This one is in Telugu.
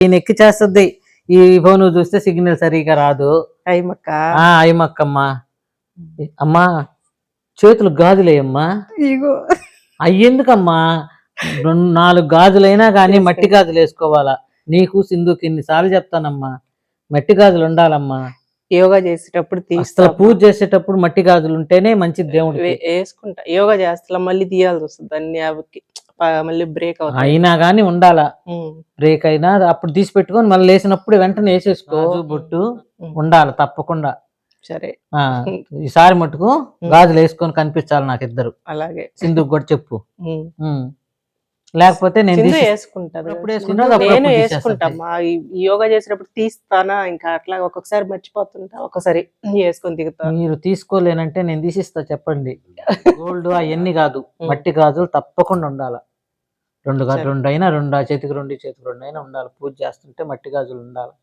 ఈయన ఎక్కి చేస్తుంది. ఈ ఫోన్ చూస్తే సిగ్నల్ సరిగా రాదు. అయ్యమక్క అయ్యమ్మక్కమ్మా. అమ్మా చేతులు గాజులేయమ్మా. ఇగో అయ్యెందుకమ్మా 4 గాజులైనా కానీ మట్టి గాజులు వేసుకోవాలా. నీకు సింధుకి ఇన్నిసార్లు చెప్తానమ్మా, మట్టి గాజులు ఉండాలమ్మా. యోగా చేసేటప్పుడు అసలు పూజ చేసేటప్పుడు మట్టి గాజులు ఉంటేనే మంచిది దేవుడికి. వేసుకుంటా. యోగా చేస్తా మళ్ళీ తీయాల్సి వస్తుంది అన్ని మళ్ళీ బ్రేక్ అవుతుంది. అయినా గానీ ఉండాలా. బ్రేక్ అయినా అప్పుడు తీసి పెట్టుకొని మళ్ళీ లేసినప్పుడు వెంటనే వేసేసుకో. బొట్టు ఉండాలి తప్పకుండా. సరే ఈసారి మటుకు గాజులు వేసుకొని కనిపించాలి నాకు ఇద్దరు. అలాగే సింధుకు కూడా చెప్పు. లేకపోతే నేను వేసుకుంటాను. నేను వేసుకుంటామా యోగా చేసినప్పుడు తీస్తానా, ఇంకా అట్లా ఒక్కొక్కసారి మర్చిపోతుంటా, ఒక్కసారి వేసుకొని దిగుతా. మీరు తీసుకోలేనంటే నేను తీసిస్తా చెప్పండి. గోల్డ్ అవన్నీ కాదు, మట్టి గాజులు తప్పకుండా ఉండాలి. 2 అయినా 2, ఆ చేతికి 2 చేతికి 2 అయినా ఉండాలి. పూజ చేస్తుంటే మట్టి గాజులు ఉండాలి.